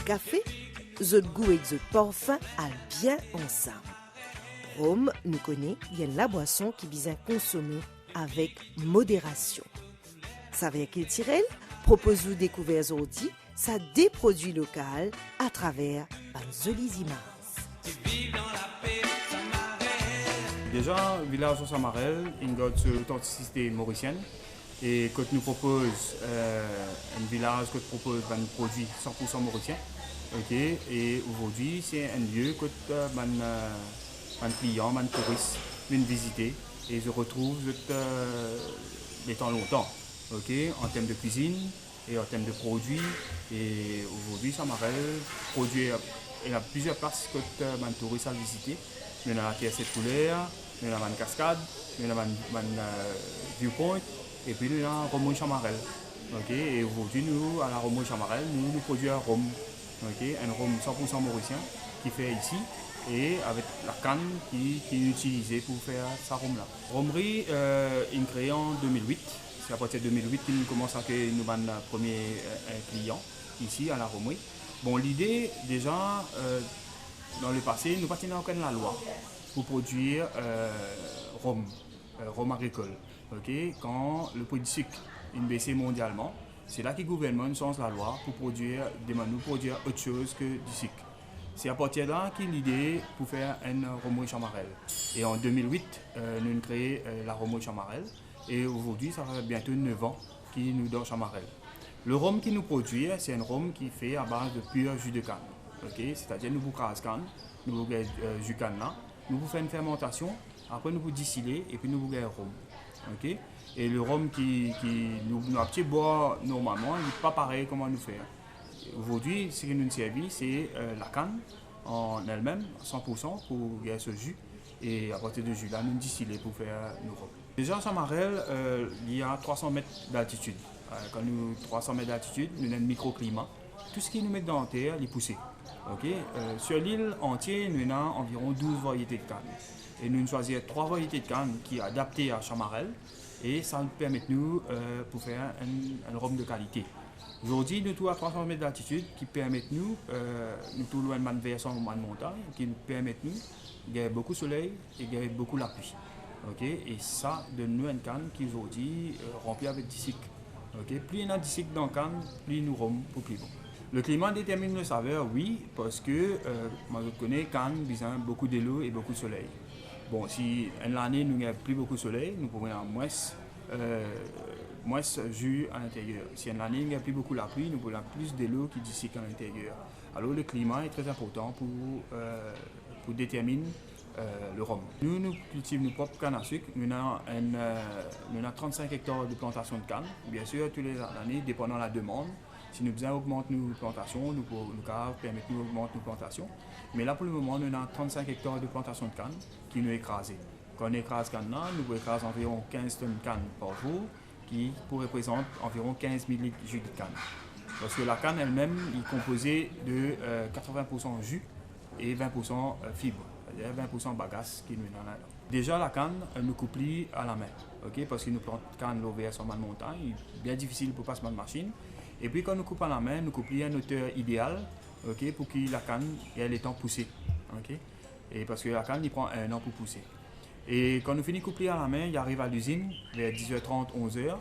café, zot goût et zot parfum al bien ensemble. Rhum, nous connaît, il y a la boisson qui vise à consommer avec modération. Savez qu'il Tirel propose vous découvrir aujourd'hui sa des produits locaux à travers Banzolizimas. Déjà, village de Samarel, il a une authenticité mauricienne. Et quand nous propose un village qui propose un produit 100% mauricien, okay, et aujourd'hui c'est un lieu que un client, un touriste viennent visiter et je retrouve les temps longtemps, okay, en termes de cuisine et en termes de produits. Et aujourd'hui Samarel produit, il y a plusieurs places que un touriste a visité. Il y a la TS couleur, il y a une cascade, il y a un viewpoint. Et puis nous avons Romouille Chamarel. Okay? Et aujourd'hui, nous, à la Romouille Chamarel, nous produisons un rhum. Okay? Un rhum 100% mauricien qui fait ici et avec la canne qui est utilisée pour faire sa rhum là. Romerie est créée en 2008. C'est à partir de 2008 que nous commençons à accueillir nos premiers clients ici à la Romouille. Bon, l'idée, déjà, dans le passé, nous n'avons pas la loi pour produire rhum agricole. Okay? Quand le prix du sucre est baissé mondialement, c'est là que le gouvernement change la loi pour produire autre chose que du sucre. C'est à partir de là qu'il y a l'idée pour faire un Romouille Chamarel. Et en 2008, nous avons créé la Romouille Chamarel. Et aujourd'hui, ça fait bientôt 9 ans qu'il nous donne Chamarel. Le rhum qu'il nous produit, c'est un rhum qui est fait à base de pur jus de canne. Okay? C'est-à-dire nous bouquons canne, nous bouquons jus de canne là, nous faisons une fermentation, après nous distiller et puis nous bouquons un rhum. Okay? Et le rhum qui nous boit normalement, il n'est pas pareil comment nous faire. Aujourd'hui, ce qui nous servit, c'est la canne en elle-même, 100% pour gagner ce jus. Et à partir de ce jus-là, nous distiller pour faire nos rhums. Déjà, à Samarel, il y a 300 mètres d'altitude. Quand nous 300 mètres d'altitude, nous avons un microclimat. Tout ce qui nous met dans la terre, il est poussé. Okay? Sur l'île entière, nous avons environ 12 variétés de canne. Et nous choisissons 3 variétés de canne qui sont adaptées à Chamarel et ça nous permet nous pour faire un rhum de qualité. Aujourd'hui, nous sommes à 300 mètres d'altitude qui permettent nous sommes loin de versant de montagne, qui nous permettent nous de gagner beaucoup de soleil et de gagner beaucoup la pluie. Okay? Et ça donne nous une canne qui aujourd'hui remplie avec du sucre. Okay? Plus il y a du sucre dans la canne, plus nous rhum pour plus bon. Le climat détermine le saveur, oui, parce que moi je connais canne, besoin beaucoup de l'eau et beaucoup de soleil. Bon, si en année nous n'avons plus beaucoup de soleil, nous pouvons avoir moins jus à l'intérieur. Si en année nous n'avons plus beaucoup de pluie, nous pouvons avoir plus de l'eau qui d'ici à l'intérieur. Alors le climat est très important pour déterminer le rhum. Nous cultivons nos propres cannes à sucre. Nous avons 35 hectares de plantation de canne. Bien sûr, toutes les années, dépendant de la demande. Si nous besoin augmenter nos plantations, nous permettre nous augmenter nos plantations. Mais là, pour le moment, nous avons 35 hectares de plantation de canne qui nous écrasent. Quand on écrase canne là, nous écrasons environ 15 tonnes de canne par jour, qui représente environ 15 000 litres de jus de canne. Parce que la canne elle-même est composée de 80% jus et 20% fibres, c'est-à-dire 20% bagasse qui nous est là. Déjà, la canne, nous coupe à la main, okay? Parce que nous plantons canne l'ouvert sur ma montagne, il est bien difficile pour passer ma machine. Et puis quand nous coupons à la main, nous coupons à une hauteur idéale, okay, pour que la canne ait le temps de pousser. Okay? Et parce que la canne il prend 1 an pour pousser. Et quand nous finissons de couper à la main, il arrive à l'usine vers 10h30, 11h.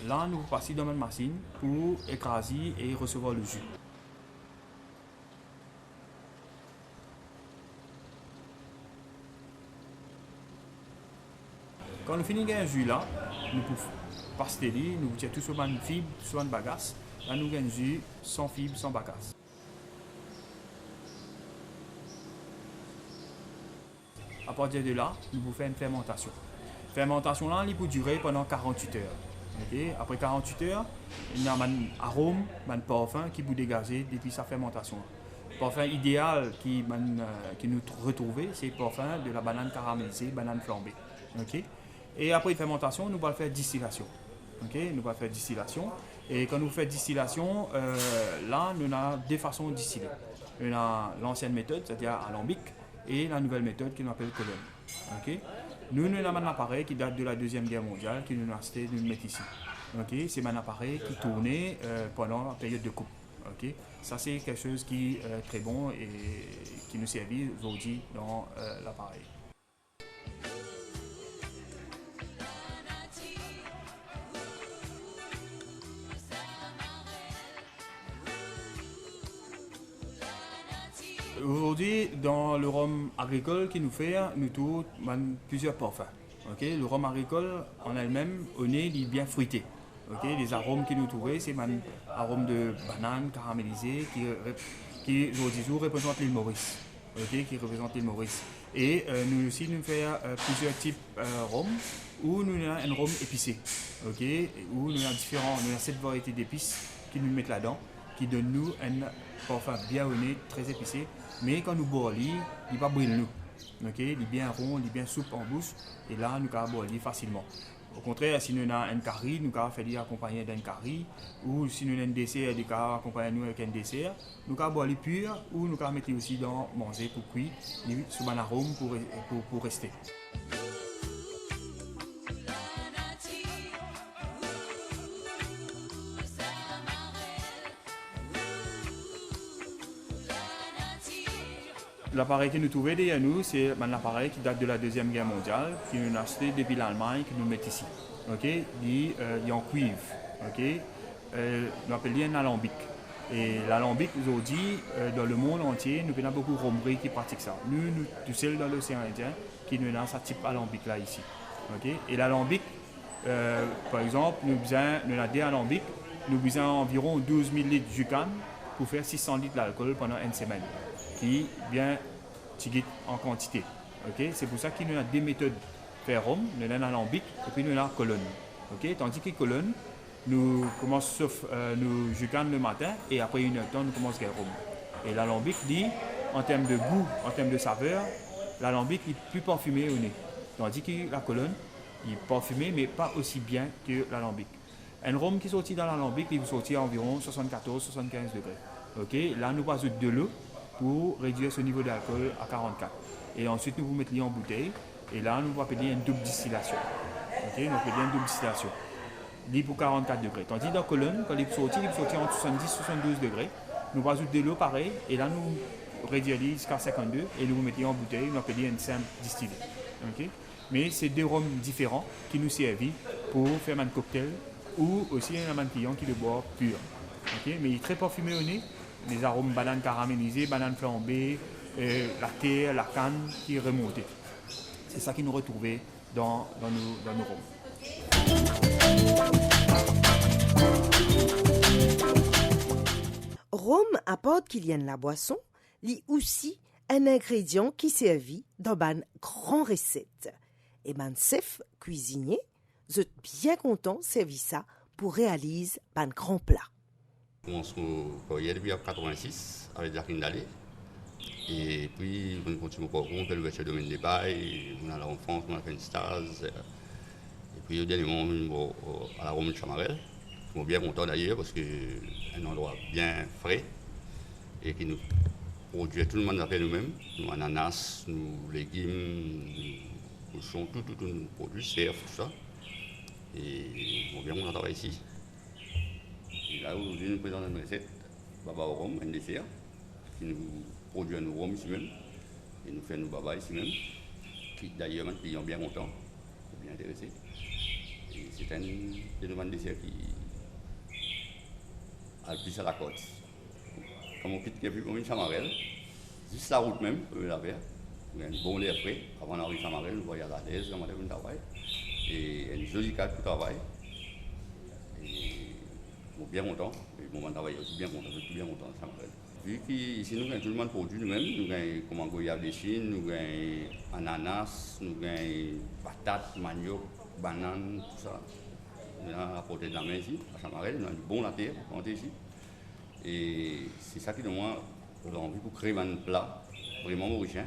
Là, nous passons dans une machine pour écraser et recevoir le jus. Quand nous finissons un jus là, nous pouvons pasteler, nous tirons tout sur une fibre, sur une bagasse. Là, nous avons un jus sans fibre, sans bagasse. À partir de là, nous pouvons faire une fermentation. La fermentation là, elle peut durer pendant 48 heures. Okay? Après 48 heures, il y a un arôme, un parfum qui peut dégager depuis sa fermentation. Le parfum idéal qui nous retrouve, c'est le parfum de la banane caramélisée, banane flambée. Okay? Et après la fermentation, nous allons faire distillation. Okay? Nous allons faire distillation. Et quand nous faisons distillation, là, nous avons deux façons de distiller. Nous avons l'ancienne méthode, c'est-à-dire alambic, et la nouvelle méthode qui nous appelle colonne. Okay? Nous avons un appareil qui date de la Deuxième Guerre mondiale, qui nous a acheté de nous mettre ici. Okay? C'est un appareil qui tournait pendant la période de coupe. Ok, ça c'est quelque chose qui est très bon et qui nous servit aujourd'hui dans l'appareil. Aujourd'hui, dans le rhum agricole qui nous fait, nous trouvons plusieurs parfums. Okay? Le rhum agricole en elle-même, on est bien fruité. Okay? Les arômes qui nous trouvons, c'est des arômes de banane caramélisée qui aujourd'hui représentent l'île Maurice. Okay? Qui représente l'île Maurice. Et nous aussi, nous faisons plusieurs types de rhum où nous avons un rhum épicé. Okay? Où nous avons 7 variétés d'épices qui nous mettent là-dedans, qui donnent nous un parfum bien honnête, très épicé. Mais quand nous boivons, il ne va pas brûler nous. Okay? Il est bien rond, il est bien souple en bouche. Et là, nous pouvons boire facilement. Au contraire, si nous avons un curry, nous pouvons faire accompagner d'un curry. Ou si nous avons un dessert, nous pouvons accompagner avec un dessert. Nous pouvons boire pur ou nous pouvons mettre aussi dans manger pour cuire, sous un arôme pour rester. L'appareil que nous trouvons derrière nous, c'est un appareil qui date de la Deuxième Guerre mondiale, qui nous a acheté depuis l'Allemagne, que nous mettons ici. Okay? Il est en cuivre. Okay? On appelle un alambic. Et l'alambic, aujourd'hui, dans le monde entier, nous avons beaucoup de romeries qui pratiquent ça. Nous tous seuls dans l'océan Indien, qui nous avons ce type d'alambic-là ici. Okay? Et l'alambic, par exemple, nous avons des alambics, nous avons environ 12 000 litres de jucan pour faire 600 litres d'alcool pendant une semaine, qui est bien tigit en quantité. Okay? C'est pour ça qu'il y a deux méthodes de faire rhum, nous avons l'alambic et puis nous avons la colonne. Okay? Tandis que colonne, nous commençons nous jucan le matin et après une heure de temps, nous commençons à rhum. Et l'alambic dit, en termes de goût, en termes de saveur, l'alambic est plus parfumé au nez. Tandis que la colonne, il est parfumé mais pas aussi bien que l'alambic. Un rhum qui sortit dans l'alambic, il va sortir à environ 74-75 degrés. Okay? Là, nous passons de l'eau pour réduire ce niveau d'alcool à 44. Et ensuite, nous vous mettons en bouteille. Et là, nous allons appeler une double distillation. Okay? Nous appelons une double distillation. Il est pour 44 degrés. Tandis que dans la colonne, quand il sortit entre 70-72 degrés. Nous rajoutons de l'eau pareil. Et là, nous réduisons jusqu'à 52. Et nous vous mettons en bouteille. Nous appelons une simple distillée. Okay? Mais c'est deux rhums différents qui nous servent pour faire un cocktail ou aussi un client qui le boit pur. Okay? Mais il est très parfumé au nez. Les arômes banane caramélisée, banane flambée, la terre, la canne qui remontent. C'est ça qui nous retrouvait dans nos rhums. Rhum apporte qu'il y ait la boisson, il aussi un ingrédient qui servit dans une grande recette. Et ben chef cuisinier, vous êtes bien content de servir ça pour réaliser un grand plat. Je commence mon carrière depuis 1986 avec Jacqueline Dallé. Et puis, on continue mon parcours, on fait le domaine des bails, on a la en France, on a fait une stage. Et puis, au dernier moment, à la Rome de Chamarel. Je suis bien content d'ailleurs parce que c'est un endroit bien frais et qui nous produit tout le monde après nous-mêmes. Nous, ananas, nous, légumes, nous, cochons, tout nous produit, cerf, tout ça. Et je suis bien content de travailler ici. Et là, aujourd'hui, nous présentons une recette, baba au rhum, un dessert, qui nous produit un rhum ici même, et nous fait nos baba ici même, qui d'ailleurs, les clients bien contents, bien intéressés. Et c'est un dessert qui a le plus à la côte. Comme on quitte comme une chamarelle, juste la route même, on la faire. Il y a un bon air frais, avant d'arriver à Chamarelle, nous voyons à la l'aise, on va faire un travail. Et une jolie carte pour travail. Bien content, et mon travail aussi bien content, je suis bien content de Chamarel. Vu qu'ici nous avons tout le monde produit nous-mêmes, nous avons comme goyave de Chine, nous avons ananas, nous avons patates, manioc, bananes, tout ça. Nous avons apporté de la main ici, à Chamarel, nous avons du bon la terre pour planter ici. Et c'est ça qui nous a envie pour créer un plat vraiment mauricien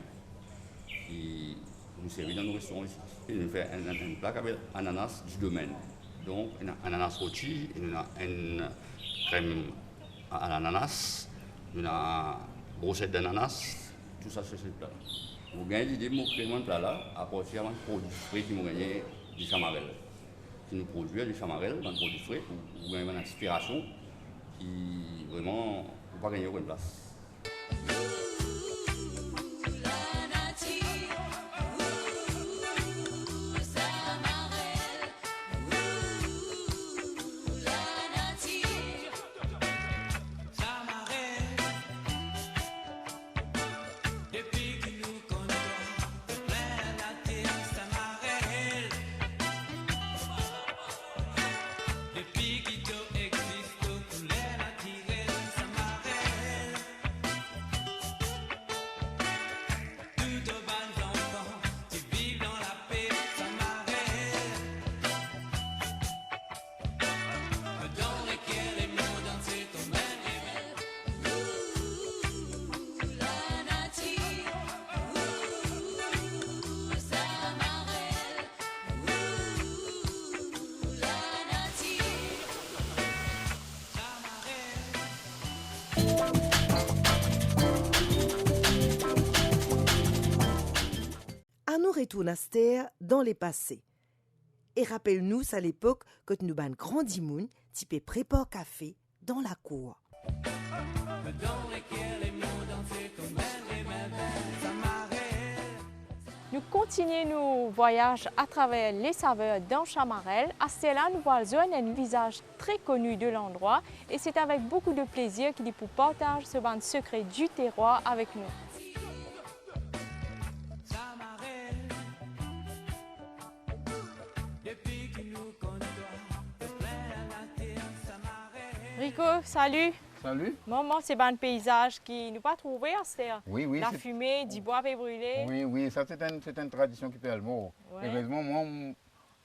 qui nous servit dans nos restaurants ici. Et nous faisons un plat avec ananas du domaine. Donc, un ananas rôti, une crème à l'ananas, une brochette d'ananas, tout ça sur ce plat. Vous gagnez l'idée de créer un plat là à partir d'un produit frais qui nous gagne du chamarel. Qui nous produit du chamarel, un produit frais, vous gagnez une inspiration qui vraiment pas gagner aucune place. À nous retourner à cette terre dans les passés. Et rappelle-nous à l'époque que nous ban grand dimoun, type prépare café dans la cour. Nous continuons nos voyages à travers les saveurs dans Chamarel. À cela, nous voyons un visage très connu de l'endroit et c'est avec beaucoup de plaisir qu'il est pour partager ce band secret du terroir avec nous. Rico, salut. Salut. Maman, c'est un paysage qui nous pas trouvé à cette Oui, oui. la fumée, du bois peut brûler. Oui, oui, ça c'est une tradition qui fait le mot. Ouais. Heureusement, moi,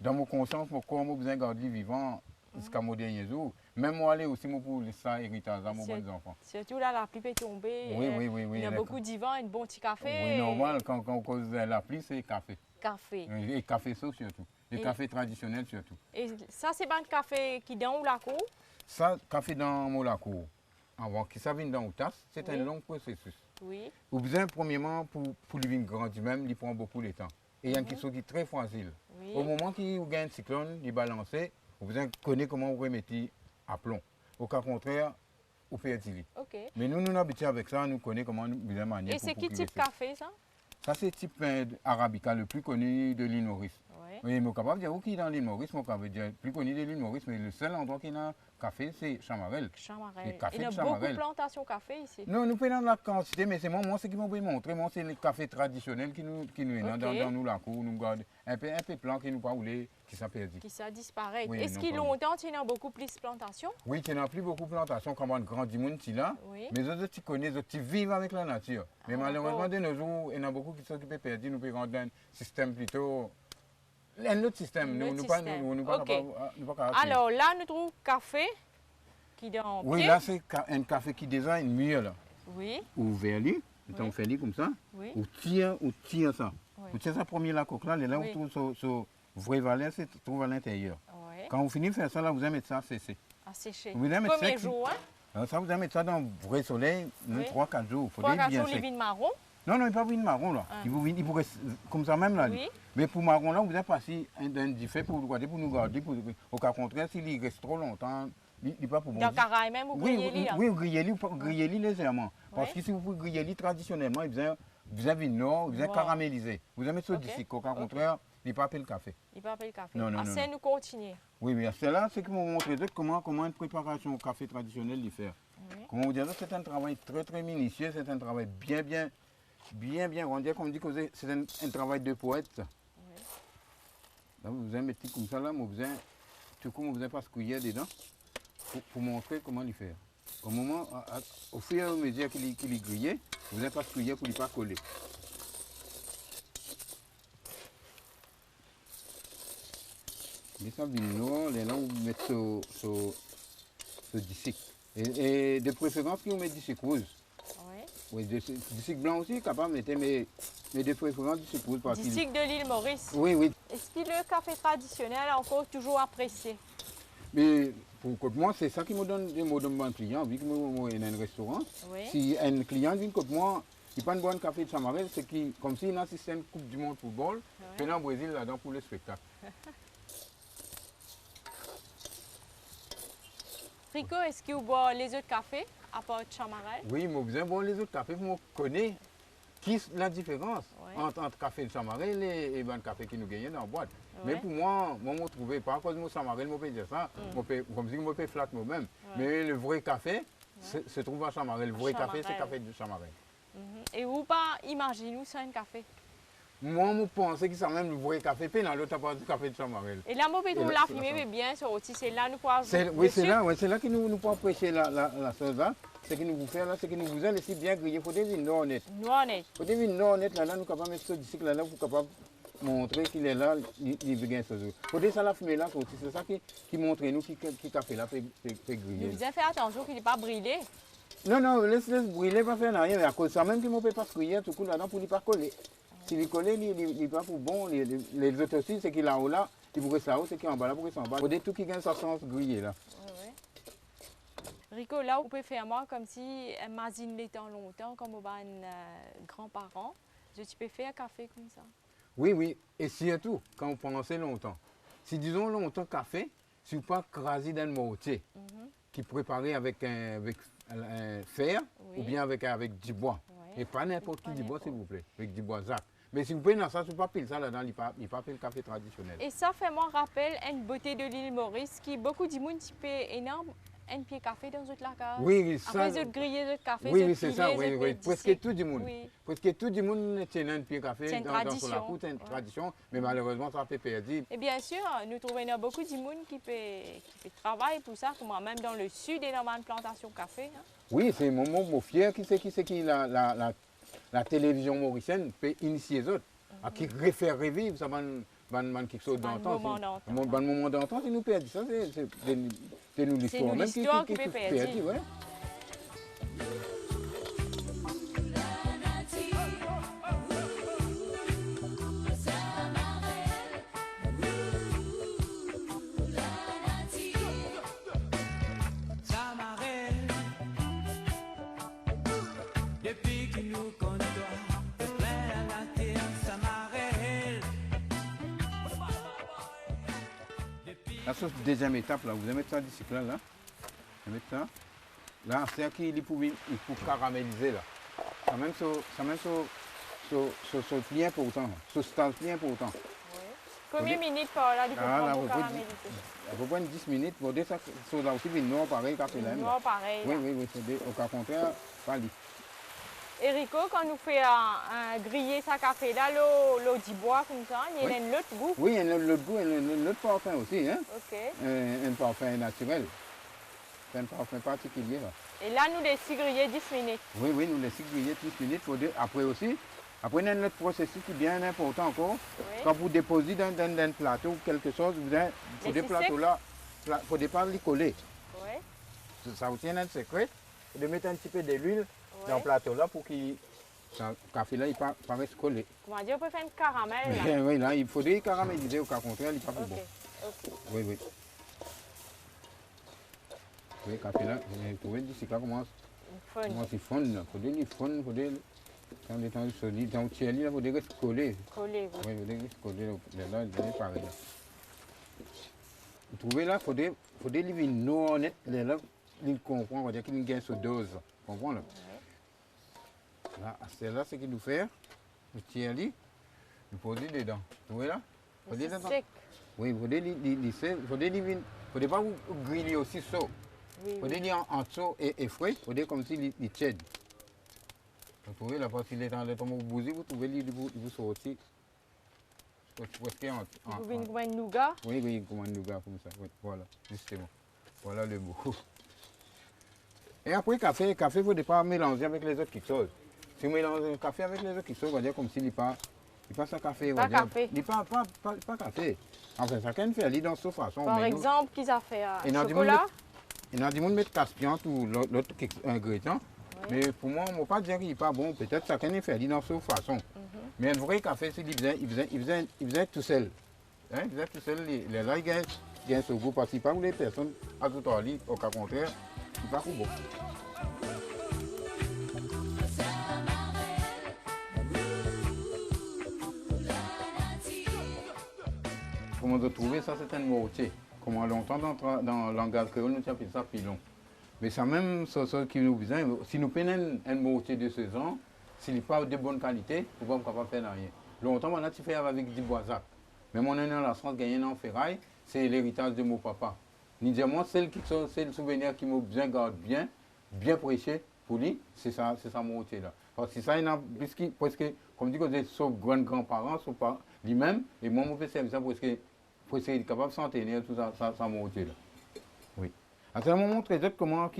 dans mon conscience, mon corps, moi, besoin de garder vivant jusqu'à mon dernier jour. Même moi, aller aussi, moi, pour laisser ça héritage à mon bon enfant. Surtout là, la pluie peut tomber. Oui, oui, oui, oui. Il y a beaucoup d'ivants, un bon petit café. Oui, normal, quand on cause la pluie, c'est café. Café. Et café chaud surtout. Et café traditionnel surtout. Et ça, c'est un café qui est dans la cour. Ça, café dans mon lacour, avant que ça vienne dans une tasse, c'est un long processus. Oui. Vous besoin, premièrement, pour le vin grandir même, il prend beaucoup de temps. Et il y a une question qui est très facile. Oui. Au moment qu'il y a un cyclone, il balance, vous besoin connaître comment vous remettez à plomb. Au cas contraire, vous perdez. Ok. Mais nous, nous habitués avec ça, nous connaissons comment nous besoin manier. Et c'est qui type café, ça? Ça, c'est type arabica, le plus connu de l'île Maurice. Oui. Oui, mais capable de dire qui est dans l'île Maurice, moi, capable de dire plus connu de l'île Maurice, mais le seul endroit qui a café, c'est Chamarel. Chamarel. Les cafés Il y a de beaucoup de Chamarel. plantations café ici. Non, nous prenons la quantité, mais c'est moi ce qui m'a montré, moi, c'est les cafés traditionnels qui nous Ok. dans nous la cour, nous gardent un peu plan qui nous pas roulé, qui s'est perdu. Qui ça disparaît. Oui, Est-ce non, qu'il pas longtemps, il y a beaucoup plus de plantations? Oui, il n'y a plus beaucoup de plantations comme un grand monde là, Oui. mais eux, tu connais, tu vivent avec la nature. Mais Ah, malheureusement, d'accord. de nos jours, il y en a beaucoup qui s'occupent perdu, nous pouvons rendre un système plutôt. Un autre système, Un autre nous pas système. nous pas Ok. nous pas capables. Alors là, nous trouvons café qui est en Oui, pied. là, c'est un café qui déjà une mieux là. Oui, Ouvert lui, Oui. on fait lui comme ça. oui. On tire ça. Oui. On tire ça premier la coque là, et là Oui. on trouve ce vrai valeur, c'est trouve à l'intérieur. Oui. Quand vous finissez de faire ça là, vous allez mettre ça à sécher. À sécher. Vous allez mettre Premier sec. jour, hein? Alors ça, vous allez mettre ça dans le vrai soleil, Oui. 3-4 jours. Il faut 3-4 bien jours, les sec. vignes marron. Non, non, il ne pas une marron là. Ah. Il pourrait comme ça même là. Oui. Mais pour marron là, vous allez passer un diffé pour nous garder. Au cas contraire, s'il reste trop longtemps, il n'est pas pour bon. Dans le caraï même, ou Oui, griller oui, griller légèrement. Parce Oui. que si vous grillez traditionnellement, vous avez nord, vous avez Wow. caramélisé. Vous avez mettre ça Ok. d'ici. Au cas contraire, il n'est pas appelé le café. Il peut appeler le café. Non, non, non, Assez, non. nous continuer. Oui, oui, c'est là, c'est qu'ils m'ont montré comment une préparation au café traditionnel y faire. Oui. Comment vous dire, c'est un travail très très minutieux, c'est un travail bien rendu. Comme on dit que c'est un travail de poète. Ça. Là, vous avez mettre comme ça là, mais vous avez, tout coup, vous avez pas ce cuillère dedans pour montrer comment le faire. Au moment, au fur et à mesure qu'il est grillé, vous n'avez pas ce cuillère pour ne pas coller. Mais ça vient noir, et là vous mettez ce disque. Et de préférence, vous mettez du sucre rose. Oui. Oui, du sucre blanc aussi, capable de mettre, mais de préférence du sucre rose. parce Du qu'il- cycle de l'île Maurice. Oui, oui. Est-ce que le café traditionnel est encore toujours apprécié? Mais pour moi, c'est ça qui me donne des mots de mon client. Vu que moi, il y a un restaurant, Oui. si un client vient comme moi, il prend un bon café de Chamarel, c'est comme s'il assistait à une Coupe du Monde football, puis là, au Brésil, là-dedans, pour le spectacle. Rico, est-ce que vous boivez les autres cafés à part Chamarel? Oui, moi, besoin boire les autres cafés pour me connaître qui la différence Ouais. entre café de Chamarel et le café qui nous gagne dans la boîte. Ouais. Mais pour moi, je ne trouvais pas, à cause de mon Chamarel, je peux dire ça, comme si je peux flatter moi-même. Ouais. Mais le vrai café se trouve à Chamarel. Le vrai café, c'est Chamarel. le café de Chamarel. Et vous pas imaginez ça un café? Moi, je pensais que c'est même le vrai café, puis dans l'autre, part du café de Chamarel. Et là, moi, je trouve Et là, la c'est fumée, la mais bien sûr aussi, c'est là nous pouvons Oui, c'est là que nous pouvons prêcher la chose là. Ce que nous vous faire là, c'est que nous vous allons laisser bien griller. Il faut des vins honnêtes. Noir net. Il faut des vins honnêtes là, nous sommes capables de mettre ce disque là, pour capable montrer qu'il est là, il veut gagner ce jour. Il faut des ça la fumée là, c'est ça qui montre nous qui café là fait Nous griller. vous avez fait attention qu'il n'est pas brûlé. Non, laisse brûler, pas faire rien, mais à cause de ça même qu'il ne peut pas se griller tout coup là-dedans pour ne pas coller. Si il colle, il n'est pas pour bon. Les autres aussi, c'est qu'il est là-haut là, il pourrait ça haut, c'est qu'il est en bas là, pour qu'il soit en bas. Il faut des tout qui gagne sa sens grillé là. Rico, là, vous pouvez faire moi comme si imagine les temps longtemps, comme vos grands-parents. Je peux faire un café comme ça. Oui, et surtout, quand vous pensez longtemps. Si disons longtemps café, si vous pas crasé dans le mortier, qui est préparé avec un fer Oui. ou bien avec du bois. Oui. Et pas n'importe Pas qui du bois, s'il n'importe. vous plaît, avec du bois zac. Mais si vous prenez dans ça, si vous pas pile ça là-dedans, il ne pas fait le café traditionnel. Et ça fait moi rappel une beauté de l'île Maurice qui beaucoup de monde qui fait énorme un pied café dans une case. Oui, ça. Après, ils ont grillé le café. Oui, c'est ça, oui. Presque tout du monde. Oui. Presque tout du monde tient un pied café C'est une dans la tradition. cour, c'est une Ouais. tradition, mais malheureusement, ça fait perdu. Et bien sûr, nous trouvons beaucoup de monde qui fait travail pour ça, comme moi, même dans le sud et dans une plantation café. Hein. Oui, c'est mon fier qui la télévision mauricienne peut initier les autres, à qui refaire revivre ça quelque chose Ça va un d'antan. moment d'antan. Un moment d'antan, c'est nous perdre. Ça, c'est nous l'histoire. nous même l'histoire qui peut perdre. ouais. Chamarel, depuis que nous côtoie, de plein à la terre, Chamarel. La sauce deuxième étape, là, vous allez mettre ça d'ici là. Vous allez mettre ça. Là, c'est qu'il faut caraméliser là. Ça même sur bien pourtant. Sur stage bien pourtant. Combien de minutes par là, du coup, Ah, là, pour vous caraméliser? À peu près 10 minutes. Pour dire ça, sur là aussi, vin noir pareil, café là. Noir pareil. Oui, là. c'est au cas contraire, pas lui. Et Rico, quand nous fait un griller sa café là, l'eau du bois comme ça, il y a Oui. un autre goût. Oui, il y a l'autre goût, l'autre parfum aussi, hein. Ok. Un parfum naturel. C'est un parfum particulier là. Et là, nous laissons griller 10 minutes. Oui, nous laissons griller 10 minutes. Après aussi, après il y a un autre processus qui est bien important encore. Oui. Quand vous déposez dans un plateau ou quelque chose, il faut des Laissez plateaux là, il ne faut pas les coller. Oui. Ça vous tient un secret. De mettre un petit peu d'huile Oui. dans le plateau là pour que le café là il paraisse collé. Comment dire, on peut faire un caramel là. Oui, là, il faudrait caraméliser au cas contraire, il n'est pas plus Ok. bon. Ok. Oui. Oui, le café là, vous trouvez d'ici là commence Fun. à fondre. Il faudrait les fondre, il faudrait, quand il est temps de solide, dans le tiers, il faudrait rester collé. Collé, oui. Oui, il faudrait rester collé, là, il est pareil. Là. Vous trouvez là, il faudrait les vins honnêtes, là, il comprend, on va dire qu'il gagne sur dose. Vous comprenez là? Là, c'est là ce qu'il nous fait, le tiers, il pose dedans. Vous voyez là? Faut C'est des dedans. sec. Oui, il faudrait les vins, il ne faudrait pas vous griller aussi chaud. Oui, Il faut oui. les en chaud et frais, il faut comme s'il est tiède. Vous trouvez là, parce qu'il est en train de bouger, vous trouvez vous sortir. Presque Vous venez comme un nougat. Oui, comme un nougat comme ça. Oui, voilà, justement. Voilà le mot. Et après, café, il ne faut pas mélanger avec les autres quelque chose. Si vous mélangez le café avec les autres quelque chose, on va dire comme s'il n'est pas un café. on va Pas dire. café. Il n'est pas café. Enfin, chacun fait aller dans sa façon. Par mais nous- exemple, qu'ils ont fait Et dans du chocolat. il y en a des gens qui mettent caspian ou l'autre ingrédient. Mais pour moi, on ne peut pas dire qu'il n'est pas bon. Peut-être chacun est fait dans sa façon. Mais un vrai café, c'est qu'il faisait tout seul. Hein? Il faisait tout seul. Là, il gagne ce goût parce qu'il pas les personnes à tout à l'heure, au cas contraire, il n'est pas bon. Comment vous trouvez ça, c'est un mortier. comment longtemps dans le langage créole, nous appelons ça pilon. Mais ça même, ce qui nous besoin, si nous prenons un mortier de 16 ans, s'il n'est pas de bonne qualité, nous ne pouvons pas faire rien. Longtemps, on a fait avec du boisac. Mais mon année dans la France, gagné en ferraille, c'est l'héritage de mon papa. Ni dire moi, c'est le souvenir qui m'a bien gardé bien prêché pour lui, c'est ça mortier là. Parce que ça, il y a presque, comme dit que c'est son grands-parents, son pas lui-même, et moi, je peux servir ça presque être capable de s'entraîner tout ça mortier là. Oui. À ce moment, très autre comment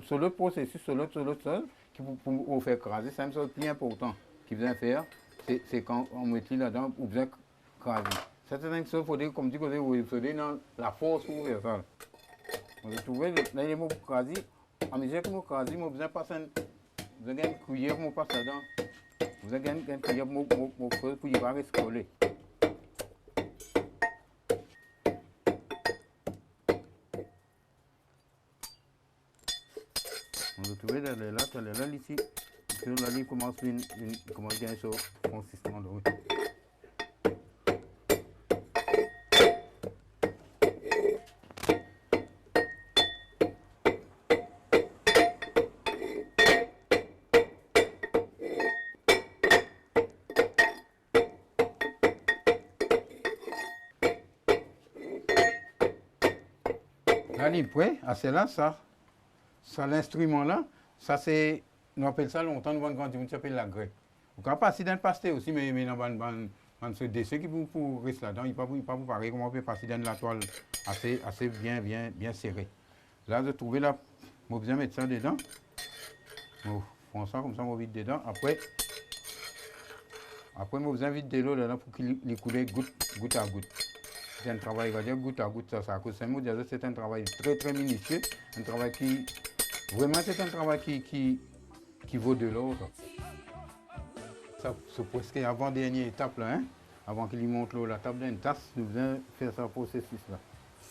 sur l'autre processus, sur l'autre sol, qui pour faire craser, c'est un chose plus important qu'il vient faire, c'est quand on met là-dedans, ou bien craser. C'est une chose, il faut dire, comme dit que vous avez dans la force pour faire ça. On a trouvé, là, il y a mon craser, à mesure que mon craser, je besoin de passer vous avez une cuillère, je passe là-dedans. Vous avez une cuillère, je feu pour y va rester collé. On va trouver là, ici. Puis là, il commence à gagner ce consistant de oui. Là, il est prêt, c'est là, ça l'instrument là, ça c'est, on appelle ça longtemps, on appelle la grès. On peut passer dans le pasteur aussi, mais dans ce décès qui pour rester là-dedans, il ne peut pas pareil comment on peut passer dans la toile assez bien serré. Là, je trouvais là, je vais mettre ça dedans. Je prends ça comme ça, je vide dedans. Après, je vais vider de l'eau là pour qu'il coule goutte à goutte. C'est un travail, on va dire goutte à goutte, c'est un travail très minutieux, un travail qui, vraiment c'est un travail qui vaut de l'autre. Ça, c'est presque avant-dernière étape là, hein? Avant qu'il monte l'eau, la table d'une tasse, nous devons faire ce processus là.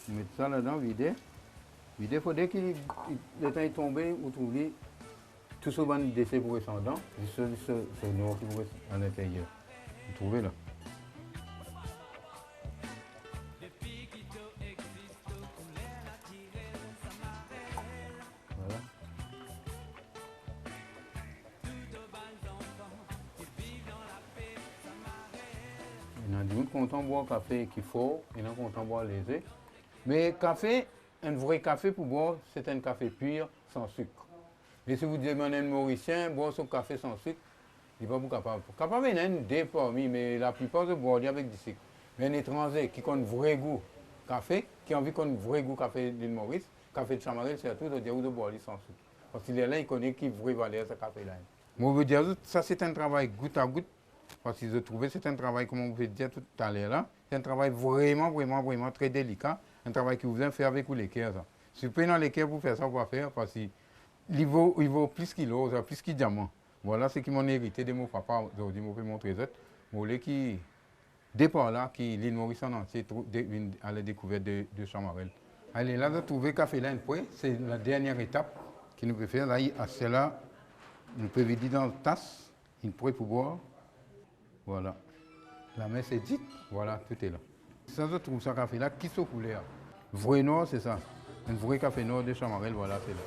Mettre ça là-dedans, vider. Il faudrait que le temps est tombé, vous trouvez tout ce banc de décès pour rester dedans, juste ce noir qui vous reste à l'intérieur. Vous trouvez là. Voilà. Il y en a d'autres qui content boire café qui fort, il y en a qui content boire léger. Mais café, un vrai café pour boire, c'est un café pur, sans sucre. Mais si vous demandez un Mauricien, boire son café sans sucre, il n'est pas capable. Capable, il y en a des parmi, mais la plupart de boire avec du sucre. Mais un étranger qui a un vrai goût café, qui a envie qu'on ait un vrai goût café d'île Maurice, café de Chamarel, c'est tout de dire de boire sans sucre. Parce qu'il est là, il connaît qui vraie valeur ce café-là. Moi, je veux dire, ça c'est un travail goutte à goutte. Parce que je trouvais c'est un travail, comme on peut dire tout à l'heure là, c'est un travail vraiment très délicat, un travail que vous allez faire avec l'équerre. Si vous prenez l'équerre pour faire ça, vous va faire parce qu'il vaut plus qu'il ose, plus qu'il diamant. Voilà ce qui m'ont hérité de mon papa, aujourd'hui, je peux montrer ça. Moi, qui, départ là, qui l'île Maurice en entier, à la découverte de Chamarel. Allez, là, vous trouvez le café là, c'est la dernière étape qui nous préfère. Là, à celle-là, nous pouvons vider dans la tasse, une prêt pour boire. Voilà. La messe est dite, voilà, tout est là. Ça se trouve, ce café-là, qui se coulait. Vrai noir, c'est ça. Un vrai café noir de Chamarel, voilà, c'est là.